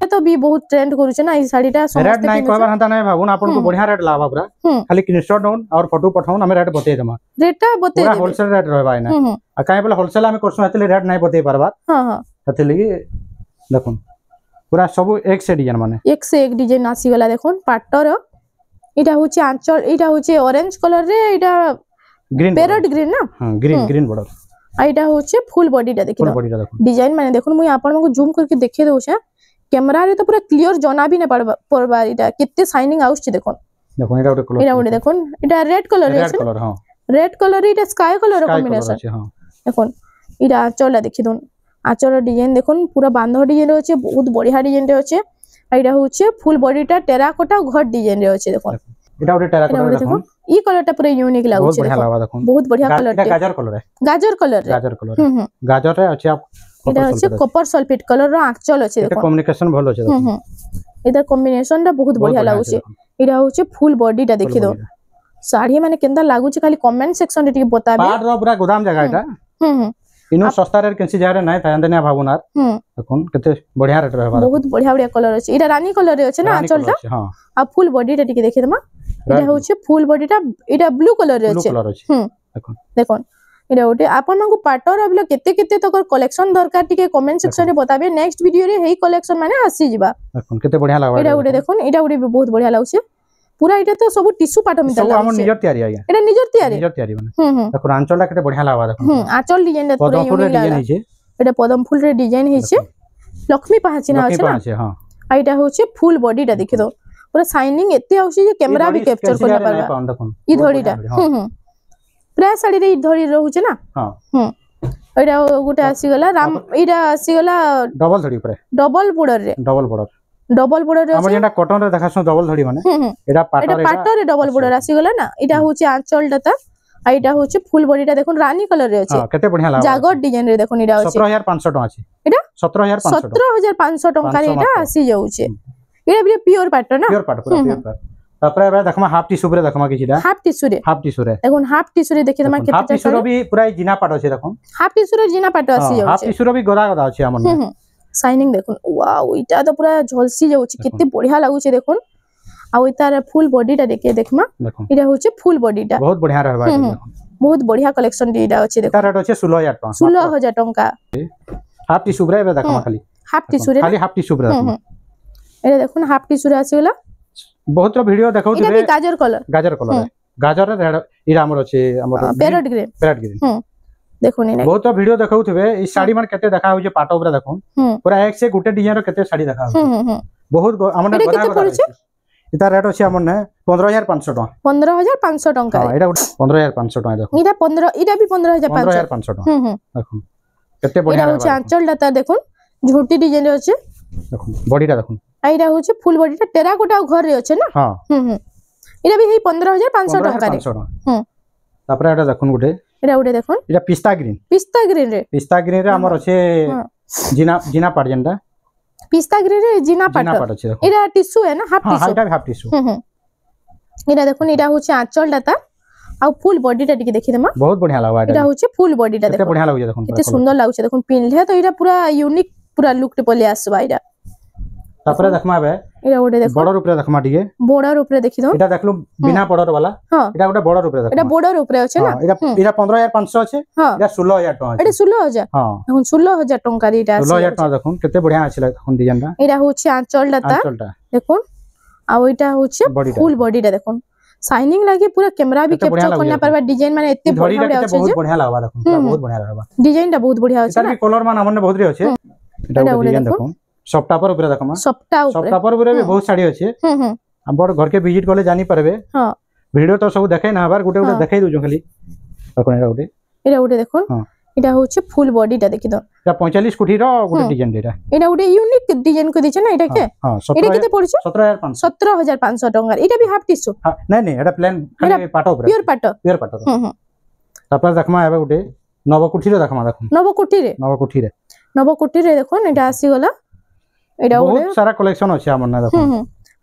ए तो भी बहुत ट्रेंड करू छै ना ई साड़ीटा समस्त रेट नै कहबा हंता नै भाबुन आपन को बढ़िया रेट लावा पूरा खाली स्क्रीनशॉट डाउन और फोटो पठाउन हम रेट बतै देमा रेटटा बतै पूरा होलसेल रेट रहबा इना आ काहे बोले होलसेल हम करसु हतले रेट नै बतै परबा हतले देखुन पूरा सब एक से डिजाइन माने एक से एक डिजाइन आसी गला देखुन पाटर एटा होचे आंचल एटा होचे ऑरेंज कलर रे एटा ग्रीन पैरेट ग्रीन ना हां ग्रीन ग्रीन बॉर्डर आइटा होचे फुल बॉडीटा देखि फुल बॉडीटा देखो डिजाइन माने देखो मुई आपन को जूम करके देखे दउछे कैमरा रे तो पूरा क्लियर जना भी न पड़बा इटा कितने शाइनिंग आउछ देखो एटा उटे कलर एटा उटे देखो एटा रेड कलर रे रेड कलर हां रेड कलर इटा स्काई कलर कॉम्बिनेशन हां देखो इटा आंचल देखि दोन आंचल डिजाइन देखो पूरा बांधो डिजाइन रे होचे बहुत बढ़िया डिजाइन रे होचे एटा होचे फुल बॉडीटा टेराकोटा घट डिजाइन रे होचे देखो एटा उटे टेराकोटा देखो ई कलरटा पूरा यूनिक लागुचे देखो बहुत बढ़िया कलर एटा गाजर कलर है गाजर कलर गाजर रे अछि आप एटा होचे कॉपर सल्फेट कलर रो आंचल अछि देखो कम्युनिकेशन भल अछि देखो एटा कॉम्बिनेशन टा बहुत बढ़िया लागुचे एटा होचे फुल बॉडीटा देखि दो साड़ी माने केंदा लागुचे खाली कमेंट सेक्शन रे टिके बताबे पाड रो पूरा गोदाम जगह एटा इनो सस्ता रे केनसी जगह रे नै थायंदनिया भाबुनार देखुन केते बढ़िया रेट रहबा बहुत बढ़िया बढ़िया कलर अछि एटा रानी कलर रे अछि ना आंचलटा हां आ फुल बॉडीटा टिके देखि दमा एटा होचे फुल बॉडीटा एटा ब्लू कलर रे अछि देखुन देखुन एटा ओटे आपन को पाटर अबले केते केते तकर कलेक्शन दरकार टिके कमेंट सेक्शन रे बताबे नेक्स्ट वीडियो रे हेई कलेक्शन माने आसी जिबा देखुन केते बढ़िया लागबा एटा ओटे देखुन एटा ओटे बहुत बढ़िया लागुचे पूरा एटा तो सब टिश्यू पाटो मिता लागुचे सब हम निजर तयारी आया एटा निजर तयारी माने देखुन आंचलटा केते बढ़िया लागबा देखुन आंचल डिजाइन पूरा यूनिक लागला एटा पदम फूल रे डिजाइन हिचे लक्ष्मी पहाचिना अछि ना हां एटा होचे फुल बॉडीटा देखि दो पूरा शाइनिंग एते आउछि जे कैमरा भी कैप्चर करना पाबा ई धड़ीटा प्राय साड़ी रे ई धड़ी रहउचे ना हां एटा गुटे आसी गला राम एटा आसी गला डबल धड़ी ऊपर डबल बॉर्डर रे हमर जेटा कॉटन रे देखासो डबल धड़ी माने एटा पाटर रे डबल बॉर्डर आसी गला ना एटा होचे आंचल डता आइटा होचे फुल बॉडीटा देखुन रानी कलर रे अछि हां केते बढ़िया लाग जागर डिजाइन रे देखुन एटा अछि 17500 टका अछि एटा 17500 टका रे एटा आसी जाउचे एटा भी प्योर पाटर ना प्योर पाटर पूरा प्योर पाटर तापरे बे देखमा हाफ टिश्यू रे देखमा किछिटा हाफ टिश्यू रे देखुन हाफ टिश्यू रे देखि तमा केते हाफ टिश्यू रे भी पूरा जिना पाट अछि देखुन हाफ टिश्यू रे जिना पाट आसी जाउचे हाफ टिश्यू रे भी गोदा गोदा अछि हमन शाइनिंग देखुन वाओ इटा तो पूरा झलसी जाउची केते बढ़िया लागुचे देखुन आ इतार फुल बॉडीटा देखमा इटा होचे फुल बॉडीटा बहुत बढ़िया रहबा बहुत बढ़िया कलेक्शन डीटा अछि देखो रेट अछि 16000 टका 16000 टका हाफ टिश्यू रे देखमा खाली हाफ टिश्यू रे देखमा एरे देखुन हाफ टिश्यू रे आसी गला बहुत वीडियो देखौ इटा भी गाजर कलर गाजर रे इरा हमर अछि हमर पैरेट ग्रीन देखो नै बहुत वीडियो देखौथबे ई साड़ी मन केते देखा होय जे पाटो ऊपर देखो पूरा एक से गुटे डिजाइन रो केते साड़ी देखा होय बहुत हमन केते पड़ुचे इता रेट अछि हमन 15500 टका 15500 टका हां एटा 15500 टका देखो इटा 15 इटा भी 15500 टका देखो केते बढ़िया होय आंचल डाटा देखो झोटी डिजाइन रे अछि देखो बॉडीटा देखो आइरा होय फुल बॉडीटा टेराकोटा घर रे अछि ना हां इटा भी 15500 टका रे तापर एटा देखो गुटे एटा उडे देखो एटा पिस्ता ग्रीन रे हमर अछि जिना पाट जेंटा पिस्ता ग्रीन रे जिना पाट अछि देखो एटा टिश्यू है ना हाफ टिश्यू हां एटा हाफ टिश्यू एटा देखो एटा होय आंचल डाटा आ फुल बॉडीटा टिके देखि देमा बहुत बढ़िया लागबा एटा होय फुल बॉडीटा देखो केते बढ़िया लागै देखो केते सुंदर लागै देखो पिनले तो एटा पूरा यूनिक पूरा लुक टे पले आसबा एटा तापर देखमा बे एटा ओडे देखो बॉर्डर ऊपर देखमा टिके बॉर्डर ऊपर देखि दो एटा देखलु बिना बॉर्डर वाला एटा गोटे बॉर्डर ऊपर देखो एटा बॉर्डर ऊपर अछि ना एटा 15500 अछि एटा 16000 टका एटा 16000 हां देखुन 16000 टका रे एटा 16000 टका देखुन केते बढ़िया अछि देखुन डिजाइनटा एटा होछि आंचल डाटा देखुन आ ओइटा होछि फुल बॉडीटा देखुन शाइनिंग लागे पूरा कैमरा भी कैप्चर करना परबा डिजाइन माने एते बढ़िया अछि बहुत बढ़िया लागबा देखुन बहुत बढ़िया रहबा डिजाइनटा बहुत बढ़िया अछि एटा कलर मान हमने बहुत रे अछि एटा डिजाइन देखुन सफ्टा पर ऊपर देखमा सफ्टा पर ऊपर भी बहुत साड़ी अछि हम बड़ घर के विजिट करले जानि परबे हां वीडियो तो सब देखे ना बार गुटे गुटे देखाई दउ खाली देखुन एटा गुटे देखुन एटा होछि फुल बॉडीटा देखि दो एटा 45 कोठी रो गुटे डिजाइन एटा एटा गुटे यूनिक डिजाइन को दिछ ना एटा के हां एटा केते पड़छ 17500 टका एटा भी हाफ टिश्यू नै नै एटा प्लेन खाली पाटो ऊपर प्योर पाटो तापर देखमा एबे गुटे नव कोठी रे देखमा देखुन नव कोठी रे देखुन एटा आसी गला एटा बहुत सारा कलेक्शन अछि हमन ना देखुन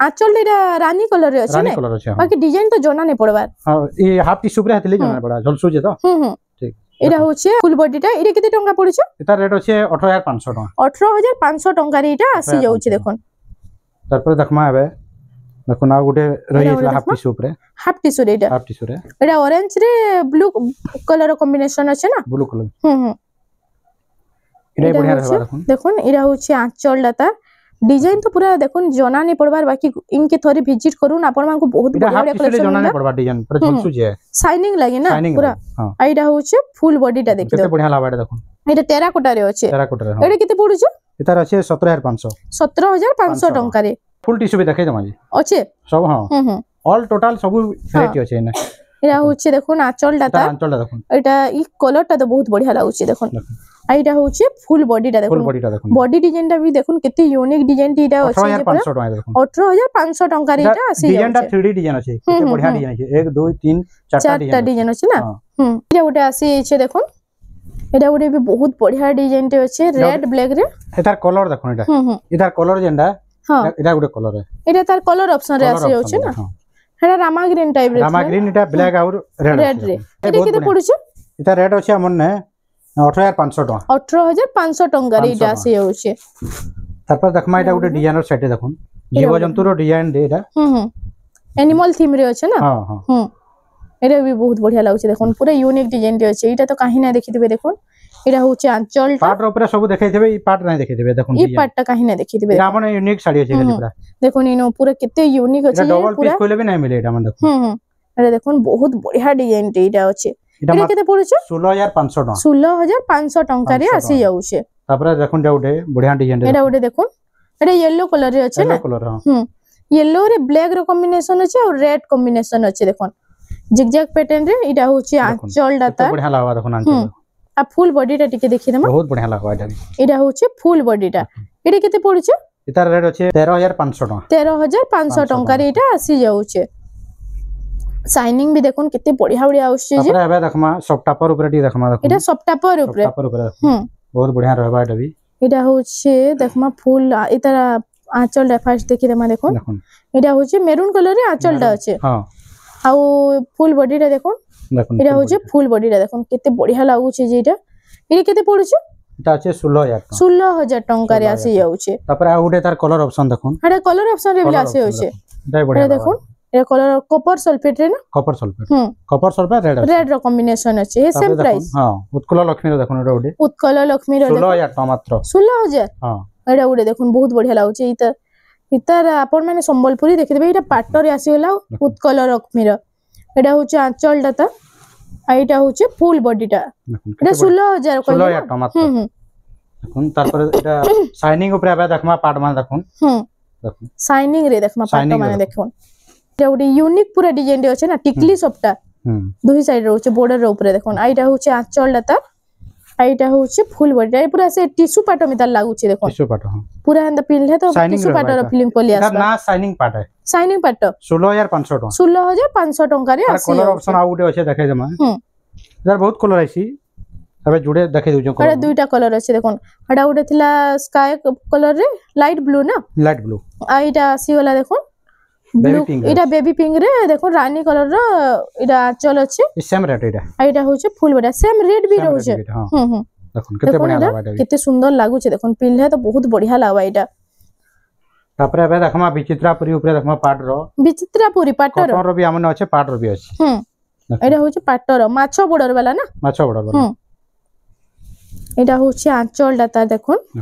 आंचल एटा रानी कलर रे अछि ने बाकी डिजाइन तो जोना नै पड़बार हां ई हाफ टिश्यू रे हतले जोना पड़ा झलसु जे तो ठीक एटा होचे फुल बॉडीटा एटा केते टंका पड़छ एटा रेट अछि 18500 टका 18500 टंका रे एटा आसी जाउछि देखुन तापर देखमा एबे देखुन आ गुटे रही हाफ टिश्यू रे एटा ऑरेंज रे ब्लू कलर कॉम्बिनेशन अछि ना ब्लू कलर एटा बढ़िया रहबा देखुन एटा होछि आंचल डाटा डिजाइन तो पूरा देखुन जना नहीं पड़बार बाकी इनके थोड़ी विजिट करूँ आपण मानको बहुत बढ़िया कलेक्शन जना नहीं पड़बा डिजाइन पूरा झलसु जे शाइनिंग लागे ना पूरा आइडा होचे फुल बॉडी टा देखि केते बढ़िया लाबाडे देखुन एटा टेराकोटा रे अछि टेराकोटा रे एटा केते पडुछ एतार अछि 17500 17500 टंका रे फुल टिश्यू भी देखे जमा जी अछि सब हां ऑल टोटल सब वेराइटी अछि एना एटा होचे देखुन आंचल डाटा आंचल देखुन एटा ई कलर टा तो बहुत बढ़िया लागुची देखुन आइडा होचे फुल बॉडी टा देखुन बॉडी डिजाइन टा भी देखुन केते यूनिक डिजाइन टीटा अछि 18500 टका देखुन 18500 टका रे एटा आसी डिजाइन टा 3D डिजाइन अछि केते बढ़िया डिजाइन अछि 1 2 3 4टा डिजाइन अछि ना एटा गोटे आसी छै देखुन एटा गोटे भी बहुत बढ़िया डिजाइन टे अछि रेड ब्लैक रे एतार कलर देखुन एटा एतार कलर जेंडा एटा गोटे कलर है एटा तार कलर ऑप्शन रे आसी होचे ना एटा रामा ग्रीन टाइप रे रामा ग्रीन एटा ब्लैक और रेड रे एटा केते पडुछ एटा रेड अछि हमन ने 18500 टका 18500 टका रे एटा आसी होचे तापर देखमा एटा गोटे डिजाइनर सेट देखुन जीव जंतु रो डिजाइन दे एटा एनिमल थीम रे अछि ना हां हां एटा भी बहुत बढ़िया लागुछ देखुन पूरा यूनिक डिजाइन रे अछि एटा तो काहे ना देखितबे देखुन एटा होचे आंचल पार्ट ऊपर सब देखैथबे ई पार्ट नै देखैथबे देखुन ई पार्ट ता काहे ना देखितबे एटा हमन यूनिक साड़ी अछि खाली पूरा देखुन इनो पूरा केते यूनिक अछि डबल पीस कोइले भी नै मिले एटा मन देखुन एटा देखुन बहुत बढ़िया डिजाइन टे एटा अछि एटा केते पडुछ 16500 टका 16500 टका रे आसी जाउछे तापर देखुन जाउटे बढ़िया डिजाइन एटा गोटे देखुन एटा येलो कलर रे अछि ना येलो कलर हां येलो रे ब्लैक रो कॉम्बिनेशन अछि और रेड कॉम्बिनेशन अछि देखुन जिगजैग पैटर्न रे एटा होछि आंचल डाटा बढ़िया लागबा देखुन आंचल आ फुल बॉडी टा टिके देखि देमा बहुत बढ़िया लागबा एटा होछि फुल बॉडी टा एटा केते पडुछ एतार रेट अछि 13500 टका 13500 टका रे एटा आसी जाउछे शाइनिंग भी देखुन केते बढ़िया बढ़िया आउछे जे तापर एबे देखमा सॉफ्ट टॉपर ऊपर टी देखमा देखुन एटा सॉफ्ट टॉपर ऊपर बहुत बढ़िया रहबा एटा भी एटा होछे देखमा फुल एतार आंचल डा फास्ट देखि देमा देखुन एटा होछे मेरून कलर रे आंचल डा अछि हां आ फुल बॉडी टा देखुन देखुन एटा होछे फुल बॉडी टा देखुन केते बढ़िया लागुछे जे एटा केते पडुछ एटा अछि 16000 टका रे आसी जाउछे तापर आ उडे तार कलर ऑप्शन देखुन एटा कलर ऑप्शन रे भी आसी होछे एटा बढ़िया देखुन एटा कलर कॉपर सल्फेट रे ना कॉपर सल्फेट रेड रो कॉम्बिनेशन अछि ए सेम प्राइस हां उत्कल लक्ष्मी रो देखुन एटा उडे उत्कल लक्ष्मी रो 16000 टका मात्र 16000 हां एटा उडे देखुन बहुत बढ़िया लागुछे इतार आपण माने संबलपुरी देखिबे एटा पाटर रे आसी होला उत्कल लक्ष्मी रो एटा होचे आंचल डाटा आइटा होचे फुल बॉडी टा एटा 16000 कहले 16000 टका मात्र देखुन तापर एटा शाइनिंग ऊपर आबे देखमा पार्ट मान देखुन देखुन शाइनिंग रे देखमा पार्ट माने देखुन एटा उडी यूनिक पूरा डिजाइन रे होचे ना टिकली सबटा दुही साइड रे होचे बॉर्डर रे ऊपर देखुन आइटा होचे आंचल डाटा आइटा होचे फुल बॉडी पूरा से टिश्यू पाट मितार लागुचे देखो टिश्यू पाट हां पूरा हंदा पिनले तो टिश्यू पाटर फिल्म कोली आस ना शाइनिंग पाट है शाइनिंग पाट 16500 टका 16500 टका रे आसी कलर ऑप्शन आ उडे अछि देखे जमा यार बहुत कलर आइसी अबे जुडे देखे दउ कलर दुईटा कलर अछि देखोन हडा उडे थिला स्काई कलर रे लाइट ब्लू ना लाइट ब्लू आइटा आसी वाला देखोन ब्लू इटा बेबी पिंक रे देखो रानी कलर रो इटा चल अछि सेम रेट इटा आइटा होचे फुल बडा सेम रेट भी रहउचे देखोन केते बढ़िया लागबा केते सुंदर लागुचे देखोन पिनले तो बहुत बढ़िया लागबा इटा तापर एबे देखमा विचित्रापुरी ऊपर देखमा पाट रो विचित्रापुरी पाटर रो भी हमन अछि पाट रो भी अछि एटा होचे पाटर माछो बॉर्डर वाला ना माछो बॉर्डर वाला एटा होचे आंचल डाटा देखोन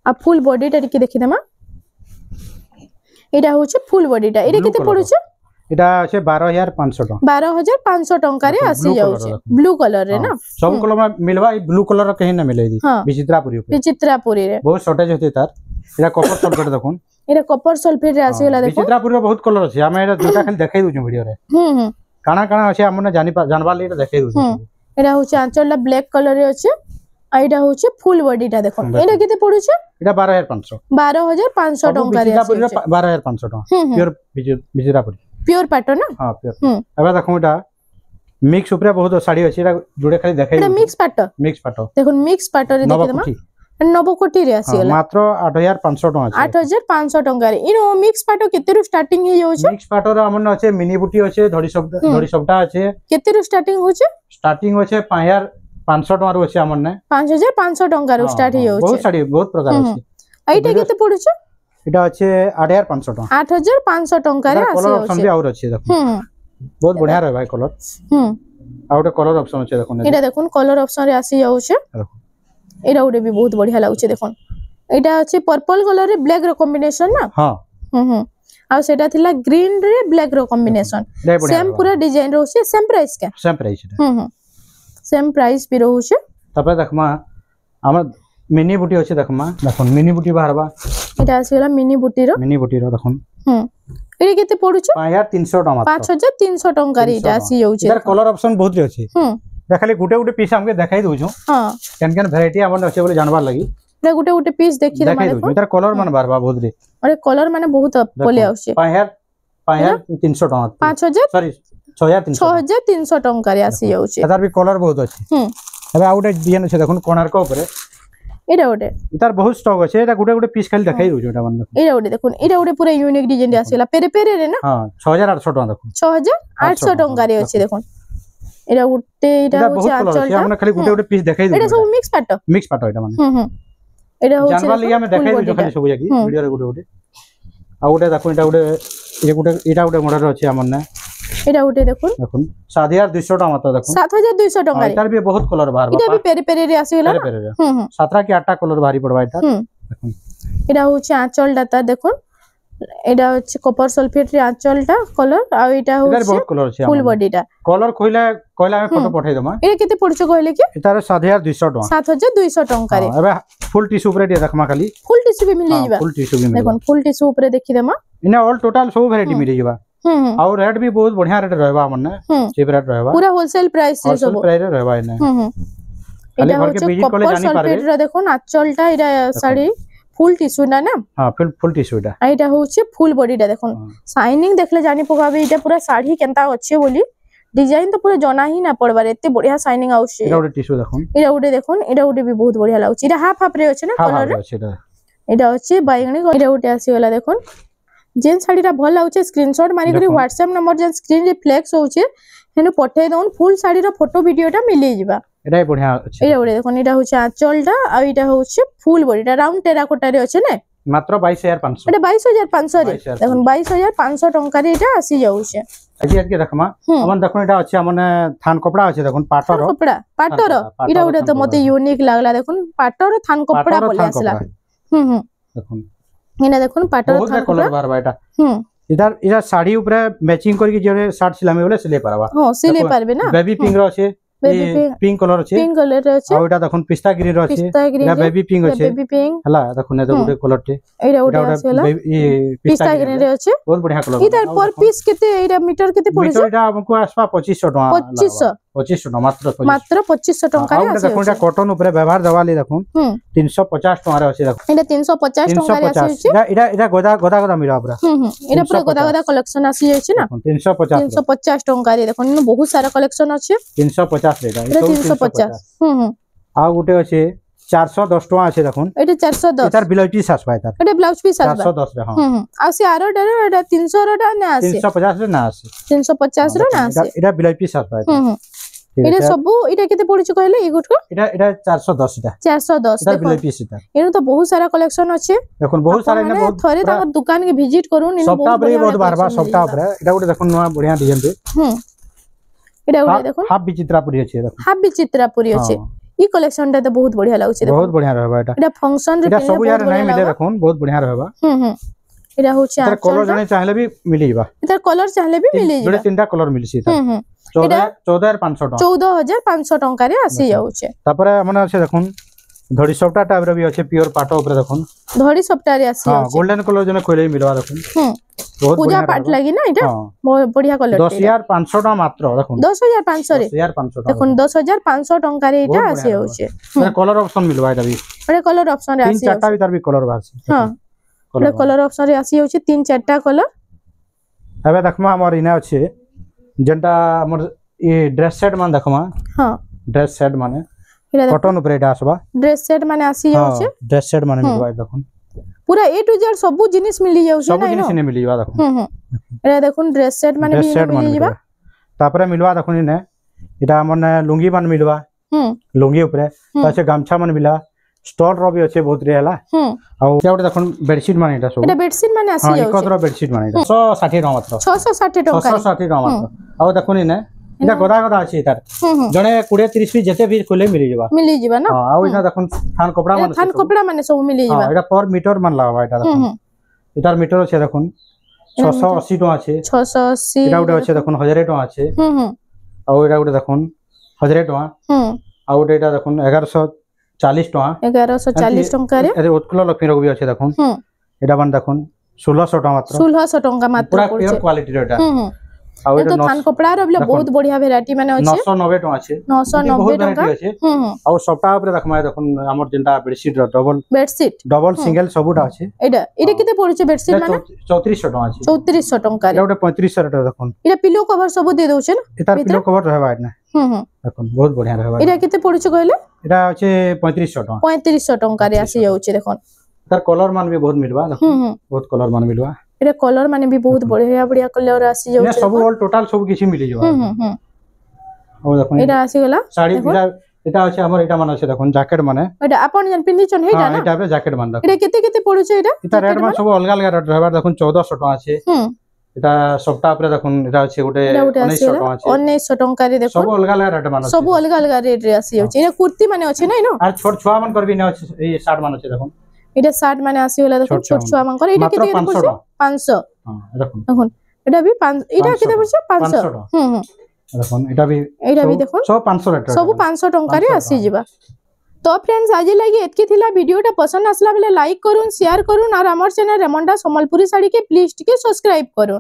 आ फुल बॉडी टा टिके देखि देमा एटा होचे फुल बॉडी टा एटा केते पडुचे एटा আছে 12500 टका 12500 टका रे आसी जाउचे ब्लू कलर रे ना सब कलर में मिलवा ई ब्लू कलर कहीं ना मिले दी विचित्रापुरी रे बहुत शॉर्टेज होते तार एटा कॉपर सल्फेट देखुन एटा कॉपर सल्फेट रे आसी वाला देखो विचित्रापुरी रे बहुत कलर अछि हम एटा दुटा खाली देखाई दउछु वीडियो रे काना काना अछि हमने जानबा ले देखाई दउछु एटा होचे आंचल ब्लैक कलर रे अछि आइटा होचे फुल बॉडी टा देखो एटा केते पडुचे 12500 टका रे विचित्रापुरी रे 12500 टका प्योर विचित्रापुरी प्योर पैटर्न ना हां प्योर एबा देखो एटा मिक्स ऊपर बहुत साड़ी अछि एटा जुडे खाली देखाई एटा मिक्स पाटर देखो मिक्स पाटर रे देखि दमा नवकोटी रे आसी गला मात्र 8500 टका अछि 8500 टका रे इनो मिक्स पाटर केते रु स्टार्टिंग हे जाउछ मिक्स पाटर हमन अछि मिनी बुटी अछि धड़ी सबटा अछि केते रु स्टार्टिंग होचे स्टार्टिंग अछि 5500 टका रु अछि हमन ने 5500 टका रु स्टार्ट हे जाउछ बहुत साड़ी बहुत प्रकार अछि आइटा केते पडुछ एटा अछि 8500 टका 8500 टका रे आसी कलर ऑप्शन भी और अछि देखो बहुत बढ़िया रे भाई कलर आउटे कलर ऑप्शन अछि देखो एटा देखो कलर ऑप्शन रे आसी जाउछ एटा उडे भी बहुत बढ़िया लागुछ देखो एटा अछि पर्पल कलर रे ब्लैक रो कॉम्बिनेशन ना हां आ सेटा थिला ग्रीन रे ब्लैक रो कॉम्बिनेशन सेम पूरा डिजाइन रहउछे सेम प्राइस के सेम प्राइस भी रहउछे तबे देखमा हमर मिनी बुटी अछि देखमा देखन मिनी बुटी बाहरबा एटा आसीला मिनी बुटी रो देखन एडी केते पडुछ 5300 टका 5300 टका रे एटा आसी जाउछे एकर कलर ऑप्शन बहुत रे अछि देखली गुटे पीस हमके देखाई दोछु हां केन वैरायटी हमन अछि बोले जानबार लागि रे गुटे पीस देखि दे माने एकर कलर मन बारबा बहुत रे अरे कलर माने बहुत पले आउछे 5300 टका 5000 सॉरी 6300 टका रे आसी जाउछे एकर भी कलर बहुत अछि एबे आ गुटे डिजाइन अछि देखन कोणार्क ऊपर एटा ओटे इतार बहुत स्टॉक अछि एटा गुटे पीस खाली देखाई दोछु एटा मन एटा ओटे देखुन एटा ओटे पूरा यूनिक डिजाइन रे आसीला पेरे पेरे रे ना हां 6800 टका देखुन 6800 टका रे अछि देखुन एटा उटे एटा होचे आचलटा हमने खाली गुटे पीस देखाई दे एटा सब मिक्स पाटो एटा माने एटा होचे जानवा लिया में देखाई दे खाली सब जाकी वीडियो रे गुटे आ गुटे देखो एटा गुटे मॉडल अछि हमन एटा उटे देखुन 7200 टका मत देखुन 7200 टका रे एटार भी बहुत कलर बाहर एटा भी पेरे पेरे रे आसीला 17 की 8टा कलर बाहरी पड़बा एटा देखुन एटा होचे आंचल डाटा देखुन एटा होचे कॉपर सल्फेट रे आंचलटा कलर आ एटा होचे बहुत कलर अछि फुल बॉडीटा कलर कहला में फोटो पठाई दमा ए केते पड़छ कहले कि एटार 7200 टका 7200 टका रे एबे फुल टिश्यू ऊपर देखमा खाली फुल टिश्यू भी मिल जेबा फुल टिश्यू भी देखुन फुल टिश्यू ऊपर देखि देमा इने ऑल टोटल सब वैरायटी मिल जेबा और रेट भी बहुत बढ़िया रेट रहबा हमने चीप रेट रहबा पूरा होलसेल प्राइस रे सब प्राइस रे रहबा इने एटा घर के विजिट करले जानि पारबे रे देखुन आचलटा एटा साड़ी फुल टिश्यू ना हां फुल टिश्यू एटा एटा होचे फुल बॉडीटा देखुन शाइनिंग देखले जानि पकाबे एटा पूरा साड़ी केनता अच्छे बोली डिजाइन तो पूरा जना ही ना पड़बा रे एते बढ़िया शाइनिंग आउछे एटा उडे टिश्यू देखुन एटा उडे भी बहुत बढ़िया लागछ एटा हाफ रे अछि ना कलर रे एटा अछि बाइगणी एटा उडे आसी वाला देखुन जेन साड़ीटा भल लाउछे स्क्रीनशॉट मारी करी WhatsApp नंबर जेन स्क्रीन रे फ्लेक्स होउछे हेनु पठे दोन फुल साड़ी रो फोटो वीडियोटा मिली जिबा एटा बढ़िया अछि एटा उडे देखुन एटा होउछे आंचलटा आ एटा होउछे फुल बॉडीटा राउंड टेराकोटा रे अछि ने मात्र 22500 एटा 22500 रे देखुन 22500 टका रे एटा आसी जाउछे अजी के देखमा हमन देखुन एटा अछि हमने थान कपड़ा अछि देखुन पाटर पाटर एटा उडे तो मते यूनिक लागला देखुन पाटर थान कपड़ा बोले आसला देखुन इना देखुन पाटर थान कलर बार बाटा इधर साड़ी ऊपर मैचिंग करके जे शर्ट सिलामे बोले सिले परबा हां सिले परबे ना बेबी पिंक रो अछि पिंक कलर अछि पिंक कलर रे अछि आ ओटा देखुन पिस्ता ग्रीन रो अछि या बेबी पिंक अछि बेबी पिंक हला देखुन एतो गुटे कलर टे एटा उडे आसेला ये पिस्ता ग्रीन रे अछि बहुत बढ़िया कलर इधर पर पीस केते एटा मीटर केते पड़छ मीटर एटा हमको आसपा 2500 टका 2500 टका मात्र 2500 टका रे आसे देखुन एटा कॉटन ऊपर व्यवहार दवाली देखुन 350 टका रे अछि देखुन एटा 350 टका रे अछि एटा गोदा मिला पूरा एटा पूरा गोदा कलेक्शन आसी अछि ना 350 टका रे देखुन बहुत सारा कलेक्शन अछि 350 रे एटा 350 आ गुटे अछि 410 टका अछि देखुन एटा 410 एटार ब्लाउज पीस आसबा एटा ब्लाउज पीस आसबा 410 रे हां आसी आरो डरे एटा 300 रो डा ना आसी 350 रे ना आसी 350 रो ना आसी एटा ब्लाउज पीस आसबा एटा सब एटा केते पड़छ कहले ई गुटको एटा 410 एटा 410 एटा ब्लाउज पीस एटा एनु तो बहुत सारा कलेक्शन अछि देखुन बहुत सारा ने बहुत थरे तक दुकान के विजिट करूं इनु बहुत बारबा सबटा ऊपर एटा गुटे देखुन नवा बढ़िया डिजाइन दे एटा गुटे देखुन हाफ विचित्रापुरी अछि देखुन हाफ विचित्रापुरी अछि ई कलेक्शन ता बहुत बढ़िया लागछ देखुन बहुत बढ़िया रहबा एटा फंक्शन रे एटा सब यार नहीं मिले देखुन बहुत बढ़िया रहबा एटा होछ एटा कलर जने चाहले भी मिली बा एटा कलर चाहले भी मिली जोड़े तीनटा कलर मिलसी एटा 14500 टका 14500 टका रे आसी जाउछे तापर हमन আছে দেখুন ধড়ি সফটা টাইপ রে भी আছে পিওর পাটো উপরে দেখুন ধড়ি সফটা রে আসি हां गोल्डन कलर जने खोले मिलवा देखुन बहुत पूजा पाठ लागि ना एटा बहुत बढ़िया कलर 10500 टका मात्र देखुन 10500 रे 10500 टका देखुन 10500 टका रे एटा आसी जाउछे एटा कलर ऑप्शन मिलवा एटा भी एटा कलर ऑप्शन रे आसी तीन चारटा भीतर भी कलर बासी हां एटा कलर ऑप्शन रे आसी जाउछे तीन चारटा कलर एबे देखमा हमर इना अछि जेंटा हमर ये ड्रेस सेट मान देखमा हां ड्रेस सेट माने कॉटन ऊपर एटा आसबा ड्रेस सेट माने आसी जाउछे ड्रेस सेट माने मिलवा देखुन पूरा ए टू जेड सब जिनिस मिली जाउछे सब जिनिस ने मिली जावा देखुन एटा देखुन ड्रेस सेट माने भी मिली जावा तापरे मिलवा देखुन ने एटा माने लुंगी मान मिलवा लुंगी ऊपर तासे गामछा मान मिला स्टॉल रो भी अच्छे बहुत रेला आ एटा देखुन बेडशीट माने एटा सब एटा बेडशीट माने आसी जाउछे एकत्र बेडशीट माने 160 टका मात्र 660 टका 660 टका मात्र आ देखुन ने এটা গদা গদা আছে তার জনে 20 30 পিস যেতে भी খুলে মিলি যাবা না আর ওইটা দেখুন থান কপড়া মানে সব মিলি যাবা এটা पर মিটার মান লাগাবা এটা দেখুন এটার মিটার আছে দেখুন 680 টাকা আছে 680 এটা ওটা আছে দেখুন 1000 টাকা আছে আর এটা ওটা দেখুন 1000 টাকা আর ওটা এটা দেখুন 1140 টাকা 1140 টাকা রে আরে উৎকল লক্ষ্মী রবি আছে দেখুন এটা মান দেখুন 1600 টাকা মাত্র 1600 টাকা মাত্র পুরা পিওর কোয়ালিটি র এটা আর এটা থান কপড়া র বলে বহুত বঢ়িয়া ভ্যারাইটি মানে আছে 990 টাকা আছে 990 টাকা আর সবটা উপরে দেখমা দেখুন আমার যেটা বেডশিট র ডবল সিঙ্গেল সবুটা আছে এটা কিতে পড়ছে বেডশিট মানে 3400 টাকা আছে 3400 টাকা এটা 3500 টাকা দেখুন এটা পিলো কভার সব দিয়ে দউছেন এটা পিলো কভার रहबा না দেখুন বহুত বঢ়িয়া रहबा এটা কিতে পড়ছে কইলে এটা হচ্ছে 3500 টাকা 3500 টাকা রে আসি যাচ্ছে দেখুন তার কলর মান भी बहुत मिलवा দেখুন बहुत कलर मान मिलवा এটা কলর মানে भी बहुत বঢ়িয়া বঢ়িয়া কলর আসি যাচ্ছে সব অল টোটাল সব কিছু মিলি যাবে ও দেখুন এটা আসি গলা শাড়ি এটা আছে আমার এটা মান আছে দেখুন জ্যাকেট মানে এটা আপন জন পিন্দিছন হেটা না এটা হবে জ্যাকেট মান দেখুন এটা কেতে কেতে পড়ছে এটা রেট মান সব अलग अलग রেট रहबा দেখুন 1400 টাকা আছে এটা সবটা উপরে দেখুন এটা আছে ওটে 1900 টাকা আছে 1900 টাকা রে দেখুন সব अलग अलग রেট মান আছে সব अलग अलग রেট রে আসি যাচ্ছে এটা কুর্তি মানে আছে না ইনো আর ছোট ছোয়া মান করবি না আছে এই শার্ট মান আছে দেখুন এটা শার্ট মানে আসি গলা দেখুন ছোট ছোয়া মান করে এটা কেতে পড়ছে 500 হ্যাঁ দেখুন দেখুন এটা भी 5 এটা কেতে পড়ছে 500 দেখুন এটা भी দেখুন সব 500 রেট সব 500 টাকা রে আসি ଯିବା तो फ्रेंड्स आज लगी एतकी थिला वीडियोटा पसंद आसला बेले लाइक करूँ शेयर करूँ और आमर चैनल रेमंडा संबलपुरी साड़ी के प्लीज टिके सब्सक्राइब करूँ।